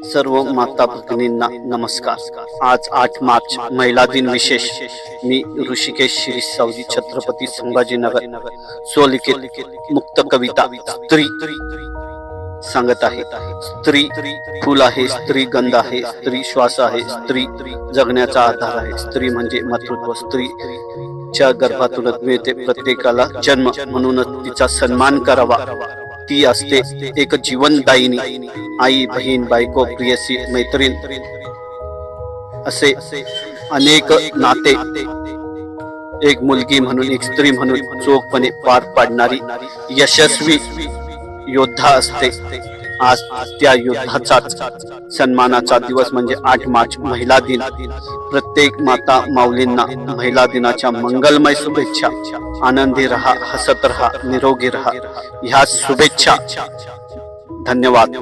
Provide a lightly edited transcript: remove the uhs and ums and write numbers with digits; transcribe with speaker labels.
Speaker 1: सर्व माता भगिनींना नमस्कार। आज 8 मार्च महिला दिन विशेष। मी ऋषिकेश श्री सावजी छत्रपती संभाजीनगर स्वलिखित मुक्त कविता स्त्री सांगत आहे। स्त्री फूल आहे, स्त्री गंध आहे, स्त्री श्वास आहे, स्त्री जगण्याचा आधार आहे। स्त्री म्हणजे मातृत्व। स्त्रीच्या गर्भातूनच मिळते प्रत्येकाला जन्म, म्हणूनच तिचा सन्मान करावा। ती असते एक जीवनदायिनी, आई, बहीण, बायको, प्रियसी, मैत्रीण असे अनेक नाते एक मुलगी म्हणून, एक स्त्री म्हणून चोखपणे पार पाडणारी यशस्वी योद्धा असते। आज त्या योद्धाचा सन्मानाचा दिवस म्हणजे 8 मार्च महिला दिन। प्रत्येक माता माऊलींना महिला दिनाच्या मंगलमय शुभेच्छा। आनंदी रहा, हसत रहा, निरोगी रहा, ह्या शुभेच्छा। धन्यवाद।